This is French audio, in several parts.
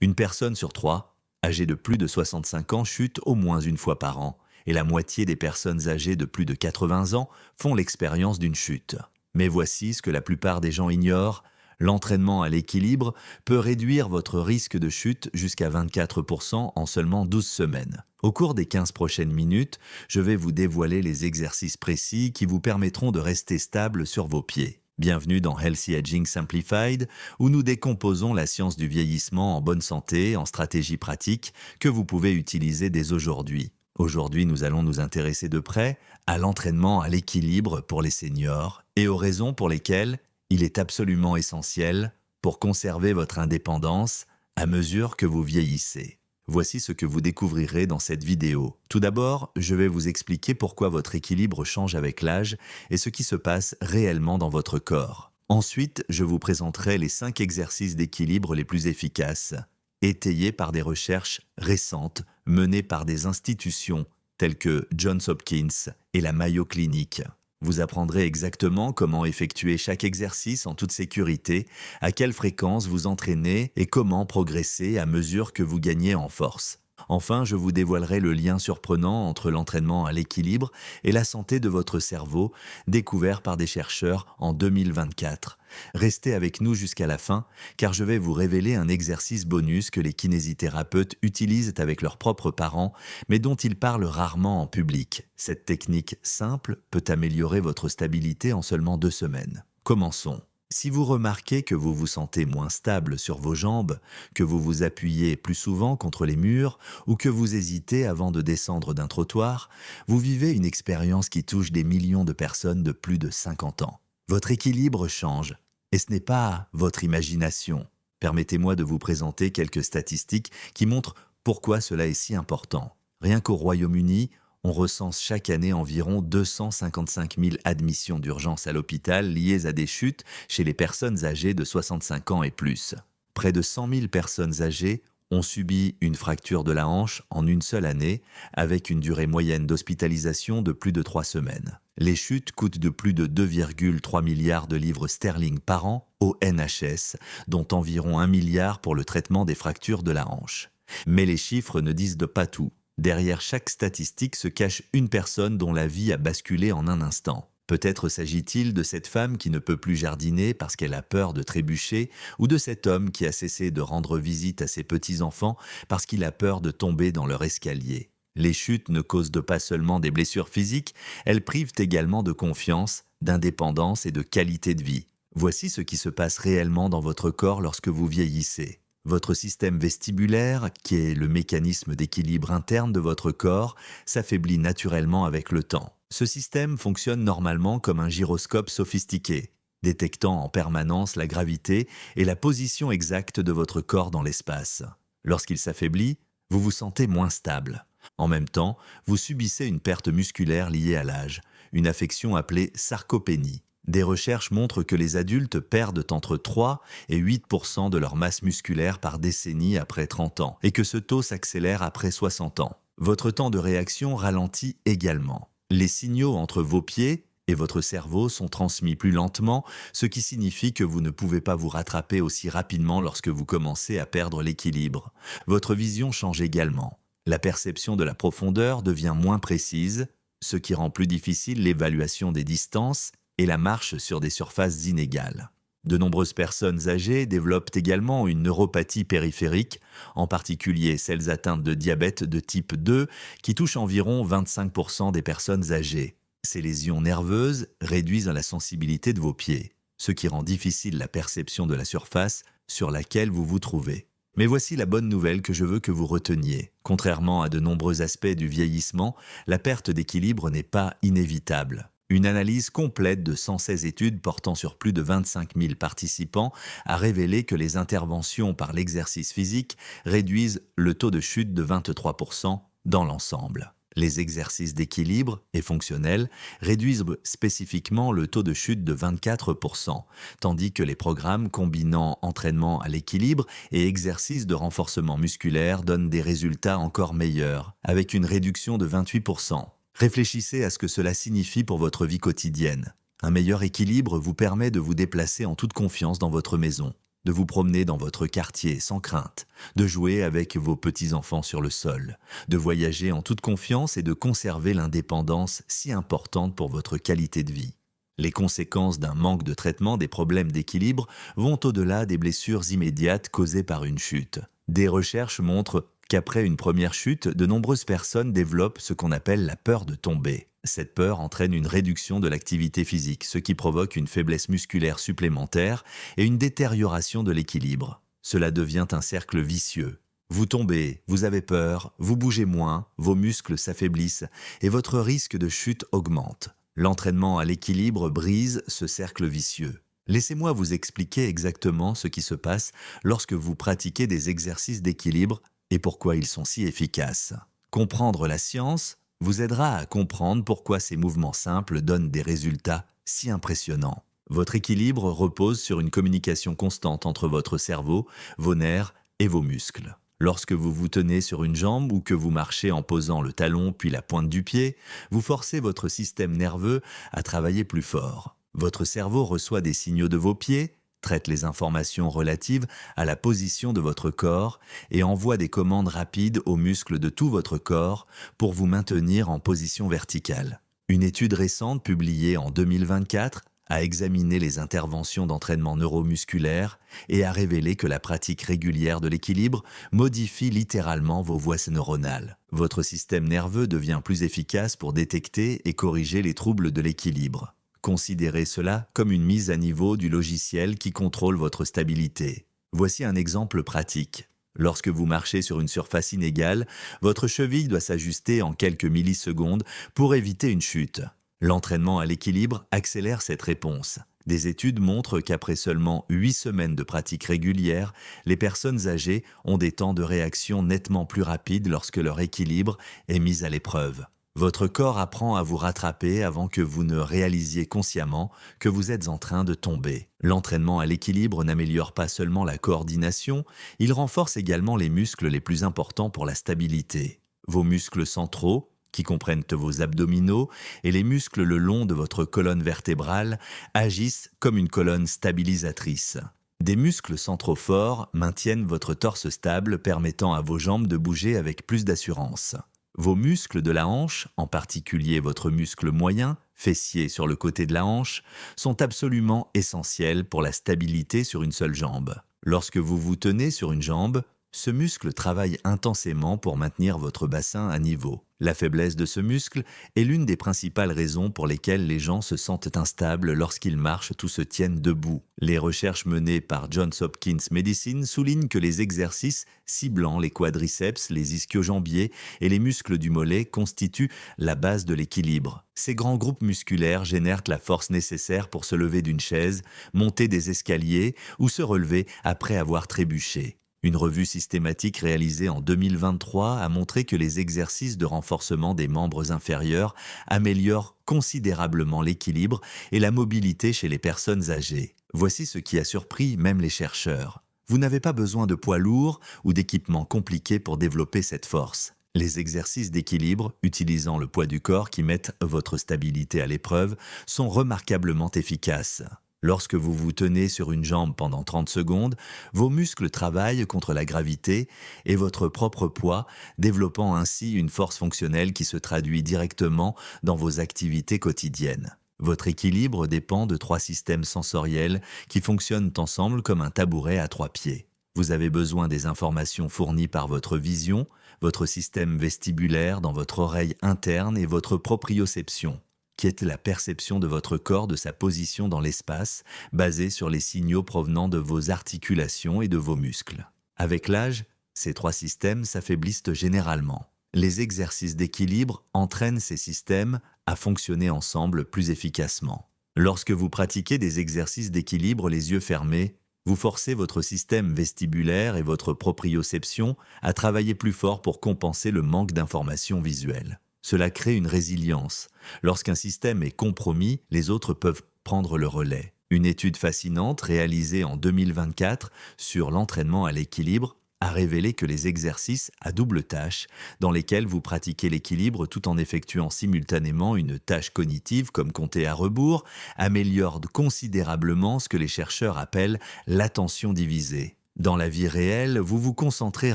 Une personne sur trois, âgée de plus de 65 ans, chute au moins une fois par an, et la moitié des personnes âgées de plus de 80 ans font l'expérience d'une chute. Mais voici ce que la plupart des gens ignorent: l'entraînement à l'équilibre peut réduire votre risque de chute jusqu'à 24% en seulement 12 semaines. Au cours des 15 prochaines minutes, je vais vous dévoiler les exercices précis qui vous permettront de rester stable sur vos pieds. Bienvenue dans Healthy Aging Simplified, où nous décomposons la science du vieillissement en bonne santé en stratégies pratiques que vous pouvez utiliser dès aujourd'hui. Aujourd'hui, nous allons nous intéresser de près à l'entraînement à l'équilibre pour les seniors et aux raisons pour lesquelles il est absolument essentiel pour conserver votre indépendance à mesure que vous vieillissez. Voici ce que vous découvrirez dans cette vidéo. Tout d'abord, je vais vous expliquer pourquoi votre équilibre change avec l'âge et ce qui se passe réellement dans votre corps. Ensuite, je vous présenterai les 5 exercices d'équilibre les plus efficaces, étayés par des recherches récentes menées par des institutions telles que Johns Hopkins et la Mayo Clinic. Vous apprendrez exactement comment effectuer chaque exercice en toute sécurité, à quelle fréquence vous entraînez et comment progresser à mesure que vous gagnez en force. Enfin, je vous dévoilerai le lien surprenant entre l'entraînement à l'équilibre et la santé de votre cerveau, découvert par des chercheurs en 2024. Restez avec nous jusqu'à la fin, car je vais vous révéler un exercice bonus que les kinésithérapeutes utilisent avec leurs propres parents, mais dont ils parlent rarement en public. Cette technique simple peut améliorer votre stabilité en seulement 2 semaines. Commençons. Si vous remarquez que vous vous sentez moins stable sur vos jambes, que vous vous appuyez plus souvent contre les murs ou que vous hésitez avant de descendre d'un trottoir, vous vivez une expérience qui touche des millions de personnes de plus de 50 ans. Votre équilibre change, et ce n'est pas votre imagination. Permettez-moi de vous présenter quelques statistiques qui montrent pourquoi cela est si important. Rien qu'au Royaume-Uni, on recense chaque année environ 255 000 admissions d'urgence à l'hôpital liées à des chutes chez les personnes âgées de 65 ans et plus. Près de 100 000 personnes âgées ont subi une fracture de la hanche en une seule année, avec une durée moyenne d'hospitalisation de plus de 3 semaines. Les chutes coûtent de plus de 2,3 milliards de livres sterling par an au NHS, dont environ 1 milliard pour le traitement des fractures de la hanche. Mais les chiffres ne disent pas tout. Derrière chaque statistique se cache une personne dont la vie a basculé en un instant. Peut-être s'agit-il de cette femme qui ne peut plus jardiner parce qu'elle a peur de trébucher, ou de cet homme qui a cessé de rendre visite à ses petits-enfants parce qu'il a peur de tomber dans leur escalier. Les chutes ne causent pas seulement des blessures physiques, elles privent également de confiance, d'indépendance et de qualité de vie. Voici ce qui se passe réellement dans votre corps lorsque vous vieillissez. Votre système vestibulaire, qui est le mécanisme d'équilibre interne de votre corps, s'affaiblit naturellement avec le temps. Ce système fonctionne normalement comme un gyroscope sophistiqué, détectant en permanence la gravité et la position exacte de votre corps dans l'espace. Lorsqu'il s'affaiblit, vous vous sentez moins stable. En même temps, vous subissez une perte musculaire liée à l'âge, une affection appelée sarcopénie. Des recherches montrent que les adultes perdent entre 3 et 8% de leur masse musculaire par décennie après 30 ans, et que ce taux s'accélère après 60 ans. Votre temps de réaction ralentit également. Les signaux entre vos pieds et votre cerveau sont transmis plus lentement, ce qui signifie que vous ne pouvez pas vous rattraper aussi rapidement lorsque vous commencez à perdre l'équilibre. Votre vision change également. La perception de la profondeur devient moins précise, ce qui rend plus difficile l'évaluation des distances et la marche sur des surfaces inégales. De nombreuses personnes âgées développent également une neuropathie périphérique, en particulier celles atteintes de diabète de type 2, qui touchent environ 25% des personnes âgées. Ces lésions nerveuses réduisent la sensibilité de vos pieds, ce qui rend difficile la perception de la surface sur laquelle vous vous trouvez. Mais voici la bonne nouvelle que je veux que vous reteniez. Contrairement à de nombreux aspects du vieillissement, la perte d'équilibre n'est pas inévitable. Une analyse complète de 116 études portant sur plus de 25 000 participants a révélé que les interventions par l'exercice physique réduisent le taux de chute de 23% dans l'ensemble. Les exercices d'équilibre et fonctionnels réduisent spécifiquement le taux de chute de 24%, tandis que les programmes combinant entraînement à l'équilibre et exercices de renforcement musculaire donnent des résultats encore meilleurs, avec une réduction de 28%. Réfléchissez à ce que cela signifie pour votre vie quotidienne. Un meilleur équilibre vous permet de vous déplacer en toute confiance dans votre maison, de vous promener dans votre quartier sans crainte, de jouer avec vos petits-enfants sur le sol, de voyager en toute confiance et de conserver l'indépendance si importante pour votre qualité de vie. Les conséquences d'un manque de traitement des problèmes d'équilibre vont au-delà des blessures immédiates causées par une chute. Des recherches montrent qu'après une première chute, de nombreuses personnes développent ce qu'on appelle la peur de tomber. Cette peur entraîne une réduction de l'activité physique, ce qui provoque une faiblesse musculaire supplémentaire et une détérioration de l'équilibre. Cela devient un cercle vicieux. Vous tombez, vous avez peur, vous bougez moins, vos muscles s'affaiblissent et votre risque de chute augmente. L'entraînement à l'équilibre brise ce cercle vicieux. Laissez-moi vous expliquer exactement ce qui se passe lorsque vous pratiquez des exercices d'équilibre et pourquoi ils sont si efficaces. Comprendre la science vous aidera à comprendre pourquoi ces mouvements simples donnent des résultats si impressionnants. Votre équilibre repose sur une communication constante entre votre cerveau, vos nerfs et vos muscles. Lorsque vous vous tenez sur une jambe ou que vous marchez en posant le talon puis la pointe du pied, vous forcez votre système nerveux à travailler plus fort. Votre cerveau reçoit des signaux de vos pieds, traite les informations relatives à la position de votre corps et envoie des commandes rapides aux muscles de tout votre corps pour vous maintenir en position verticale. Une étude récente publiée en 2024 a examiné les interventions d'entraînement neuromusculaire et a révélé que la pratique régulière de l'équilibre modifie littéralement vos voies neuronales. Votre système nerveux devient plus efficace pour détecter et corriger les troubles de l'équilibre. Considérez cela comme une mise à niveau du logiciel qui contrôle votre stabilité. Voici un exemple pratique. Lorsque vous marchez sur une surface inégale, votre cheville doit s'ajuster en quelques millisecondes pour éviter une chute. L'entraînement à l'équilibre accélère cette réponse. Des études montrent qu'après seulement 8 semaines de pratique régulière, les personnes âgées ont des temps de réaction nettement plus rapides lorsque leur équilibre est mis à l'épreuve. Votre corps apprend à vous rattraper avant que vous ne réalisiez consciemment que vous êtes en train de tomber. L'entraînement à l'équilibre n'améliore pas seulement la coordination, il renforce également les muscles les plus importants pour la stabilité. Vos muscles centraux, qui comprennent vos abdominaux, et les muscles le long de votre colonne vertébrale agissent comme une colonne stabilisatrice. Des muscles centraux forts maintiennent votre torse stable, permettant à vos jambes de bouger avec plus d'assurance. Vos muscles de la hanche, en particulier votre muscle moyen, fessier sur le côté de la hanche, sont absolument essentiels pour la stabilité sur une seule jambe. Lorsque vous vous tenez sur une jambe, ce muscle travaille intensément pour maintenir votre bassin à niveau. La faiblesse de ce muscle est l'une des principales raisons pour lesquelles les gens se sentent instables lorsqu'ils marchent ou se tiennent debout. Les recherches menées par Johns Hopkins Medicine soulignent que les exercices ciblant les quadriceps, les ischio-jambiers et les muscles du mollet constituent la base de l'équilibre. Ces grands groupes musculaires génèrent la force nécessaire pour se lever d'une chaise, monter des escaliers ou se relever après avoir trébuché. Une revue systématique réalisée en 2023 a montré que les exercices de renforcement des membres inférieurs améliorent considérablement l'équilibre et la mobilité chez les personnes âgées. Voici ce qui a surpris même les chercheurs. Vous n'avez pas besoin de poids lourds ou d'équipements compliqués pour développer cette force. Les exercices d'équilibre, utilisant le poids du corps qui mettent votre stabilité à l'épreuve, sont remarquablement efficaces. Lorsque vous vous tenez sur une jambe pendant 30 secondes, vos muscles travaillent contre la gravité et votre propre poids, développant ainsi une force fonctionnelle qui se traduit directement dans vos activités quotidiennes. Votre équilibre dépend de 3 systèmes sensoriels qui fonctionnent ensemble comme un tabouret à 3 pieds. Vous avez besoin des informations fournies par votre vision, votre système vestibulaire dans votre oreille interne et votre proprioception, qui est la perception de votre corps de sa position dans l'espace, basée sur les signaux provenant de vos articulations et de vos muscles. Avec l'âge, ces 3 systèmes s'affaiblissent généralement. Les exercices d'équilibre entraînent ces systèmes à fonctionner ensemble plus efficacement. Lorsque vous pratiquez des exercices d'équilibre les yeux fermés, vous forcez votre système vestibulaire et votre proprioception à travailler plus fort pour compenser le manque d'informations visuelles. Cela crée une résilience. Lorsqu'un système est compromis, les autres peuvent prendre le relais. Une étude fascinante réalisée en 2024 sur l'entraînement à l'équilibre a révélé que les exercices à double tâche, dans lesquels vous pratiquez l'équilibre tout en effectuant simultanément une tâche cognitive comme compter à rebours, améliorent considérablement ce que les chercheurs appellent l'attention divisée. Dans la vie réelle, vous vous concentrez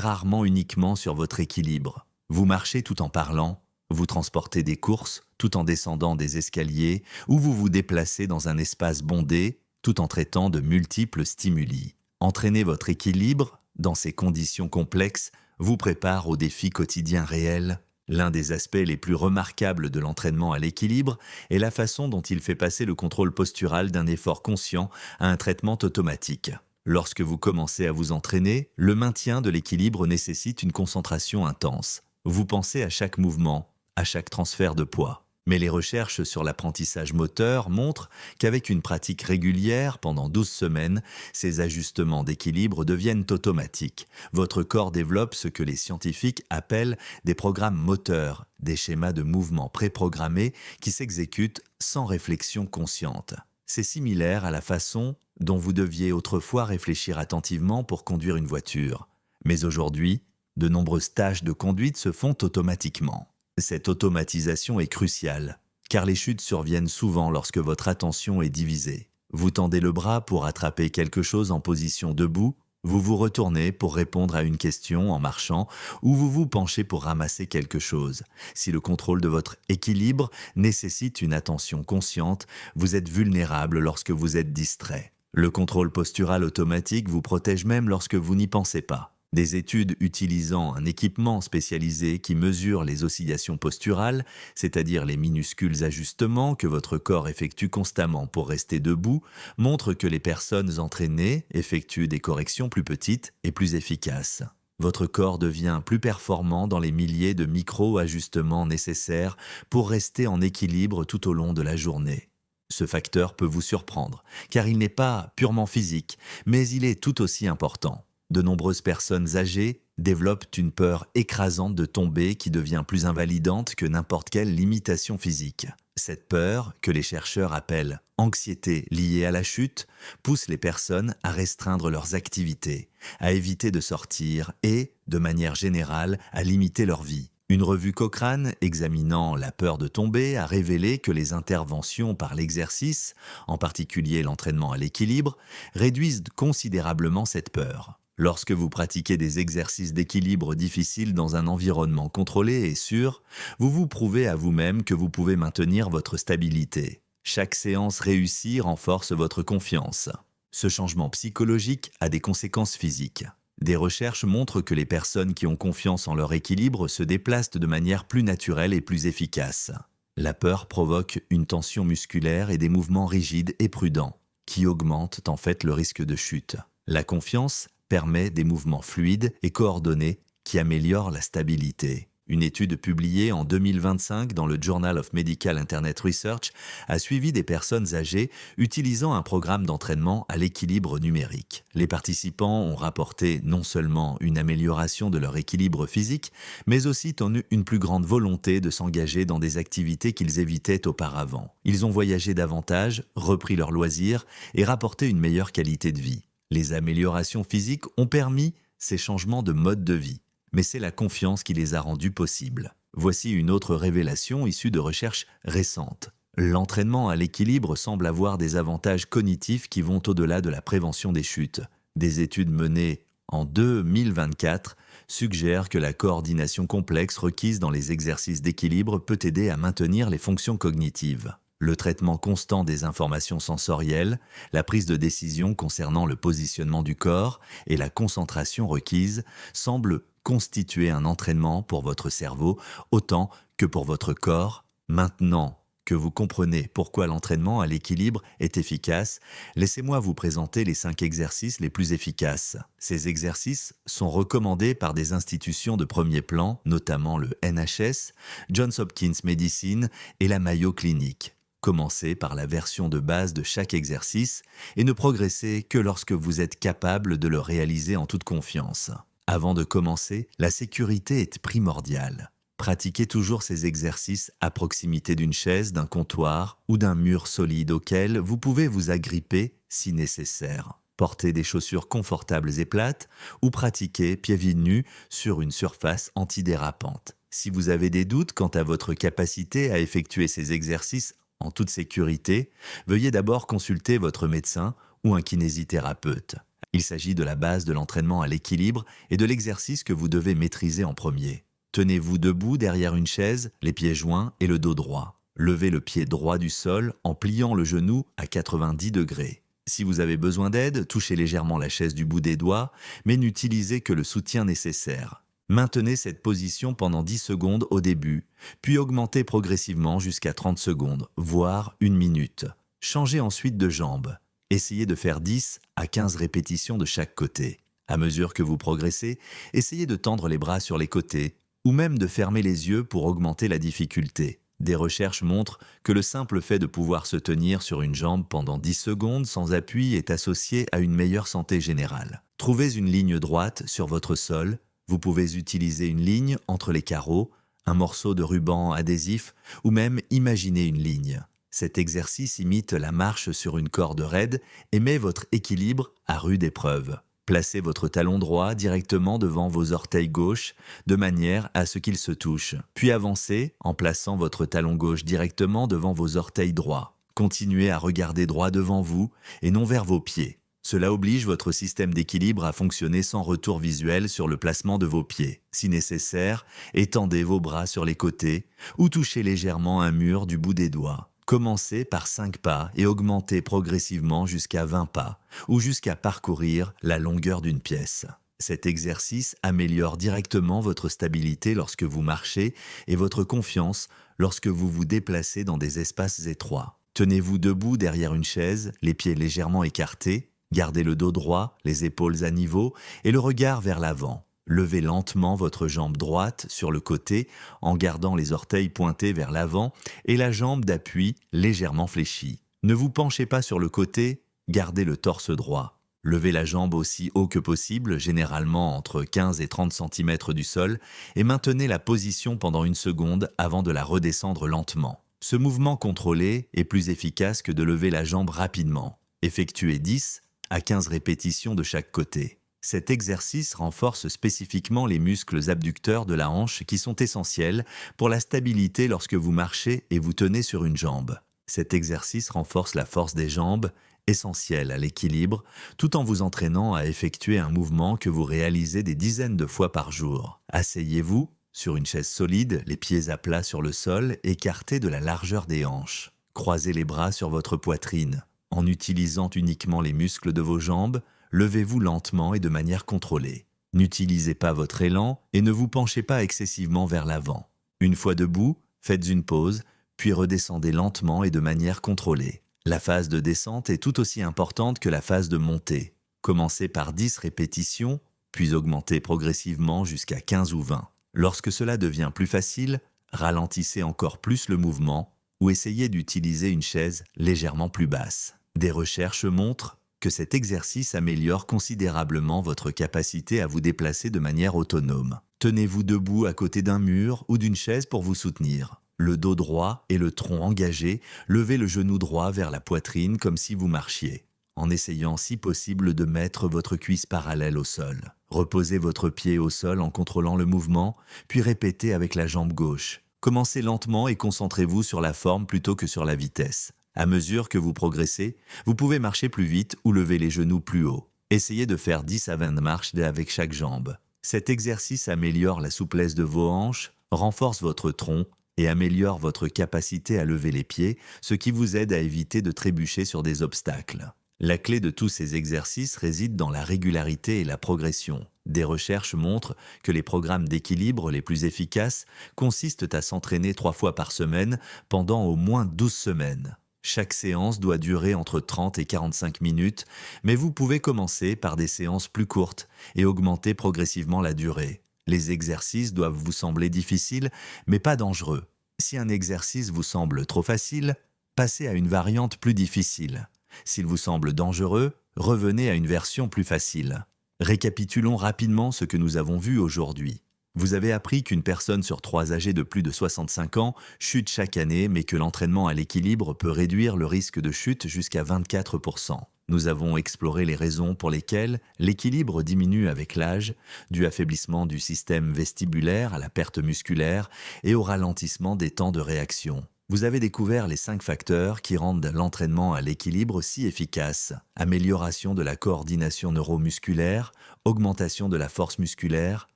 rarement uniquement sur votre équilibre. Vous marchez tout en parlant, vous transportez des courses tout en descendant des escaliers, ou vous vous déplacez dans un espace bondé tout en traitant de multiples stimuli. Entraîner votre équilibre dans ces conditions complexes vous prépare aux défis quotidiens réels. L'un des aspects les plus remarquables de l'entraînement à l'équilibre est la façon dont il fait passer le contrôle postural d'un effort conscient à un traitement automatique. Lorsque vous commencez à vous entraîner, le maintien de l'équilibre nécessite une concentration intense. Vous pensez à chaque mouvement, à chaque transfert de poids. Mais les recherches sur l'apprentissage moteur montrent qu'avec une pratique régulière pendant 12 semaines, ces ajustements d'équilibre deviennent automatiques. Votre corps développe ce que les scientifiques appellent des programmes moteurs, des schémas de mouvement préprogrammés qui s'exécutent sans réflexion consciente. C'est similaire à la façon dont vous deviez autrefois réfléchir attentivement pour conduire une voiture. Mais aujourd'hui, de nombreuses tâches de conduite se font automatiquement. Cette automatisation est cruciale, car les chutes surviennent souvent lorsque votre attention est divisée. Vous tendez le bras pour attraper quelque chose en position debout, vous vous retournez pour répondre à une question en marchant, ou vous vous penchez pour ramasser quelque chose. Si le contrôle de votre équilibre nécessite une attention consciente, vous êtes vulnérable lorsque vous êtes distrait. Le contrôle postural automatique vous protège même lorsque vous n'y pensez pas. Des études utilisant un équipement spécialisé qui mesure les oscillations posturales, c'est-à-dire les minuscules ajustements que votre corps effectue constamment pour rester debout, montrent que les personnes entraînées effectuent des corrections plus petites et plus efficaces. Votre corps devient plus performant dans les milliers de micro-ajustements nécessaires pour rester en équilibre tout au long de la journée. Ce facteur peut vous surprendre, car il n'est pas purement physique, mais il est tout aussi important. De nombreuses personnes âgées développent une peur écrasante de tomber qui devient plus invalidante que n'importe quelle limitation physique. Cette peur, que les chercheurs appellent anxiété liée à la chute, pousse les personnes à restreindre leurs activités, à éviter de sortir et, de manière générale, à limiter leur vie. Une revue Cochrane, examinant la peur de tomber, a révélé que les interventions par l'exercice, en particulier l'entraînement à l'équilibre, réduisent considérablement cette peur. Lorsque vous pratiquez des exercices d'équilibre difficiles dans un environnement contrôlé et sûr, vous vous prouvez à vous-même que vous pouvez maintenir votre stabilité. Chaque séance réussie renforce votre confiance. Ce changement psychologique a des conséquences physiques. Des recherches montrent que les personnes qui ont confiance en leur équilibre se déplacent de manière plus naturelle et plus efficace. La peur provoque une tension musculaire et des mouvements rigides et prudents, qui augmentent en fait le risque de chute. La confiance permet des mouvements fluides et coordonnés qui améliorent la stabilité. Une étude publiée en 2025 dans le Journal of Medical Internet Research a suivi des personnes âgées utilisant un programme d'entraînement à l'équilibre numérique. Les participants ont rapporté non seulement une amélioration de leur équilibre physique, mais aussi une plus grande volonté de s'engager dans des activités qu'ils évitaient auparavant. Ils ont voyagé davantage, repris leurs loisirs et rapporté une meilleure qualité de vie. Les améliorations physiques ont permis ces changements de mode de vie, mais c'est la confiance qui les a rendus possibles. Voici une autre révélation issue de recherches récentes. L'entraînement à l'équilibre semble avoir des avantages cognitifs qui vont au-delà de la prévention des chutes. Des études menées en 2024 suggèrent que la coordination complexe requise dans les exercices d'équilibre peut aider à maintenir les fonctions cognitives. Le traitement constant des informations sensorielles, la prise de décision concernant le positionnement du corps et la concentration requise semblent constituer un entraînement pour votre cerveau autant que pour votre corps. Maintenant que vous comprenez pourquoi l'entraînement à l'équilibre est efficace, laissez-moi vous présenter les 5 exercices les plus efficaces. Ces exercices sont recommandés par des institutions de premier plan, notamment le NHS, Johns Hopkins Medicine et la Mayo Clinic. Commencez par la version de base de chaque exercice et ne progressez que lorsque vous êtes capable de le réaliser en toute confiance. Avant de commencer, la sécurité est primordiale. Pratiquez toujours ces exercices à proximité d'une chaise, d'un comptoir ou d'un mur solide auquel vous pouvez vous agripper si nécessaire. Portez des chaussures confortables et plates ou pratiquez pieds nus sur une surface antidérapante. Si vous avez des doutes quant à votre capacité à effectuer ces exercices en toute sécurité, veuillez d'abord consulter votre médecin ou un kinésithérapeute. Il s'agit de la base de l'entraînement à l'équilibre et de l'exercice que vous devez maîtriser en premier. Tenez-vous debout derrière une chaise, les pieds joints et le dos droit. Levez le pied droit du sol en pliant le genou à 90 degrés. Si vous avez besoin d'aide, touchez légèrement la chaise du bout des doigts, mais n'utilisez que le soutien nécessaire. Maintenez cette position pendant 10 secondes au début, puis augmentez progressivement jusqu'à 30 secondes, voire 1 minute. Changez ensuite de jambe. Essayez de faire 10 à 15 répétitions de chaque côté. À mesure que vous progressez, essayez de tendre les bras sur les côtés, ou même de fermer les yeux pour augmenter la difficulté. Des recherches montrent que le simple fait de pouvoir se tenir sur une jambe pendant 10 secondes sans appui est associé à une meilleure santé générale. Trouvez une ligne droite sur votre sol. Vous pouvez utiliser une ligne entre les carreaux, un morceau de ruban adhésif ou même imaginer une ligne. Cet exercice imite la marche sur une corde raide et met votre équilibre à rude épreuve. Placez votre talon droit directement devant vos orteils gauches de manière à ce qu'ils se touchent. Puis avancez en plaçant votre talon gauche directement devant vos orteils droits. Continuez à regarder droit devant vous et non vers vos pieds. Cela oblige votre système d'équilibre à fonctionner sans retour visuel sur le placement de vos pieds. Si nécessaire, étendez vos bras sur les côtés ou touchez légèrement un mur du bout des doigts. Commencez par 5 pas et augmentez progressivement jusqu'à 20 pas ou jusqu'à parcourir la longueur d'une pièce. Cet exercice améliore directement votre stabilité lorsque vous marchez et votre confiance lorsque vous vous déplacez dans des espaces étroits. Tenez-vous debout derrière une chaise, les pieds légèrement écartés, gardez le dos droit, les épaules à niveau et le regard vers l'avant. Levez lentement votre jambe droite sur le côté en gardant les orteils pointés vers l'avant et la jambe d'appui légèrement fléchie. Ne vous penchez pas sur le côté, gardez le torse droit. Levez la jambe aussi haut que possible, généralement entre 15 et 30 cm du sol, et maintenez la position pendant 1 seconde avant de la redescendre lentement. Ce mouvement contrôlé est plus efficace que de lever la jambe rapidement. Effectuez 10 à 15 répétitions de chaque côté. Cet exercice renforce spécifiquement les muscles abducteurs de la hanche qui sont essentiels pour la stabilité lorsque vous marchez et vous tenez sur une jambe. Cet exercice renforce la force des jambes, essentielle à l'équilibre, tout en vous entraînant à effectuer un mouvement que vous réalisez des dizaines de fois par jour. Asseyez-vous sur une chaise solide, les pieds à plat sur le sol, écartés de la largeur des hanches. Croisez les bras sur votre poitrine. En utilisant uniquement les muscles de vos jambes, levez-vous lentement et de manière contrôlée. N'utilisez pas votre élan et ne vous penchez pas excessivement vers l'avant. Une fois debout, faites une pause, puis redescendez lentement et de manière contrôlée. La phase de descente est tout aussi importante que la phase de montée. Commencez par 10 répétitions, puis augmentez progressivement jusqu'à 15 ou 20. Lorsque cela devient plus facile, ralentissez encore plus le mouvement ou essayez d'utiliser une chaise légèrement plus basse. Des recherches montrent que cet exercice améliore considérablement votre capacité à vous déplacer de manière autonome. Tenez-vous debout à côté d'un mur ou d'une chaise pour vous soutenir. Le dos droit et le tronc engagés, levez le genou droit vers la poitrine comme si vous marchiez, en essayant si possible de mettre votre cuisse parallèle au sol. Reposez votre pied au sol en contrôlant le mouvement, puis répétez avec la jambe gauche. Commencez lentement et concentrez-vous sur la forme plutôt que sur la vitesse. À mesure que vous progressez, vous pouvez marcher plus vite ou lever les genoux plus haut. Essayez de faire 10 à 20 marches avec chaque jambe. Cet exercice améliore la souplesse de vos hanches, renforce votre tronc et améliore votre capacité à lever les pieds, ce qui vous aide à éviter de trébucher sur des obstacles. La clé de tous ces exercices réside dans la régularité et la progression. Des recherches montrent que les programmes d'équilibre les plus efficaces consistent à s'entraîner 3 fois par semaine pendant au moins 12 semaines. Chaque séance doit durer entre 30 et 45 minutes, mais vous pouvez commencer par des séances plus courtes et augmenter progressivement la durée. Les exercices doivent vous sembler difficiles, mais pas dangereux. Si un exercice vous semble trop facile, passez à une variante plus difficile. S'il vous semble dangereux, revenez à une version plus facile. Récapitulons rapidement ce que nous avons vu aujourd'hui. Vous avez appris qu'une personne sur 3 âgée de plus de 65 ans chute chaque année, mais que l'entraînement à l'équilibre peut réduire le risque de chute jusqu'à 24%. Nous avons exploré les raisons pour lesquelles l'équilibre diminue avec l'âge, du affaiblissement du système vestibulaire à la perte musculaire et au ralentissement des temps de réaction. Vous avez découvert les 5 facteurs qui rendent l'entraînement à l'équilibre si efficace. Amélioration de la coordination neuromusculaire, augmentation de la force musculaire,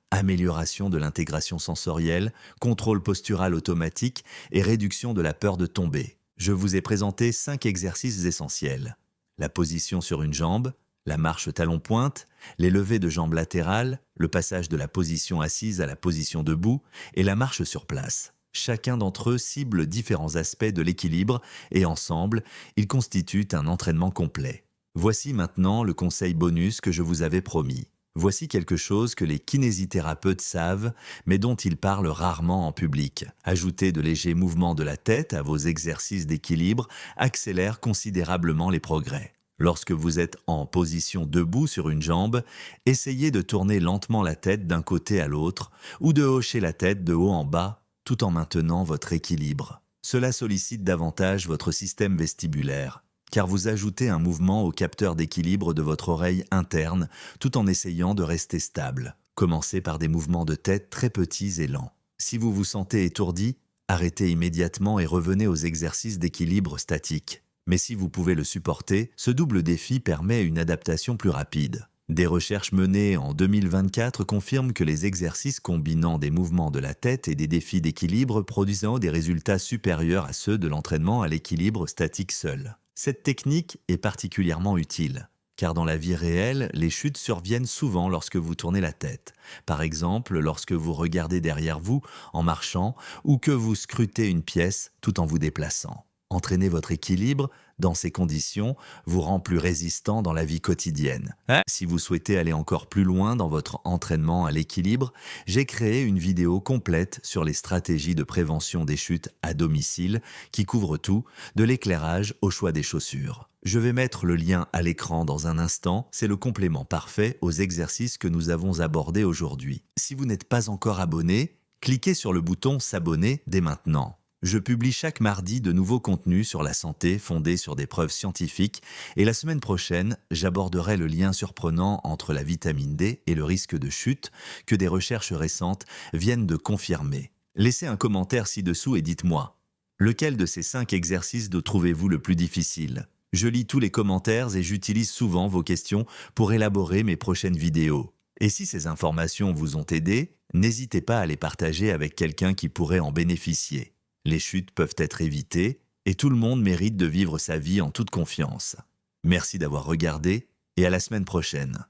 amélioration de l'intégration sensorielle, contrôle postural automatique et réduction de la peur de tomber. Je vous ai présenté 5 exercices essentiels. La position sur une jambe, la marche talon-pointe, les levées de jambes latérales, le passage de la position assise à la position debout et la marche sur place. Chacun d'entre eux cible différents aspects de l'équilibre et ensemble, ils constituent un entraînement complet. Voici maintenant le conseil bonus que je vous avais promis. Voici quelque chose que les kinésithérapeutes savent, mais dont ils parlent rarement en public. Ajouter de légers mouvements de la tête à vos exercices d'équilibre accélère considérablement les progrès. Lorsque vous êtes en position debout sur une jambe, essayez de tourner lentement la tête d'un côté à l'autre ou de hocher la tête de haut en bas tout en maintenant votre équilibre. Cela sollicite davantage votre système vestibulaire, car vous ajoutez un mouvement au capteur d'équilibre de votre oreille interne tout en essayant de rester stable. Commencez par des mouvements de tête très petits et lents. Si vous vous sentez étourdi, arrêtez immédiatement et revenez aux exercices d'équilibre statique. Mais si vous pouvez le supporter, ce double défi permet une adaptation plus rapide. Des recherches menées en 2024 confirment que les exercices combinant des mouvements de la tête et des défis d'équilibre produisent des résultats supérieurs à ceux de l'entraînement à l'équilibre statique seul. Cette technique est particulièrement utile, car dans la vie réelle, les chutes surviennent souvent lorsque vous tournez la tête. Par exemple, lorsque vous regardez derrière vous en marchant ou que vous scrutez une pièce tout en vous déplaçant. Entraîner votre équilibre dans ces conditions vous rend plus résistant dans la vie quotidienne. Si vous souhaitez aller encore plus loin dans votre entraînement à l'équilibre, j'ai créé une vidéo complète sur les stratégies de prévention des chutes à domicile qui couvre tout, de l'éclairage au choix des chaussures. Je vais mettre le lien à l'écran dans un instant, c'est le complément parfait aux exercices que nous avons abordés aujourd'hui. Si vous n'êtes pas encore abonné, cliquez sur le bouton s'abonner dès maintenant. Je publie chaque mardi de nouveaux contenus sur la santé fondés sur des preuves scientifiques et la semaine prochaine, j'aborderai le lien surprenant entre la vitamine D et le risque de chute que des recherches récentes viennent de confirmer. Laissez un commentaire ci-dessous et dites-moi, lequel de ces 5 exercices trouvez-vous le plus difficile ? Je lis tous les commentaires et j'utilise souvent vos questions pour élaborer mes prochaines vidéos. Et si ces informations vous ont aidé, n'hésitez pas à les partager avec quelqu'un qui pourrait en bénéficier. Les chutes peuvent être évitées et tout le monde mérite de vivre sa vie en toute confiance. Merci d'avoir regardé et à la semaine prochaine.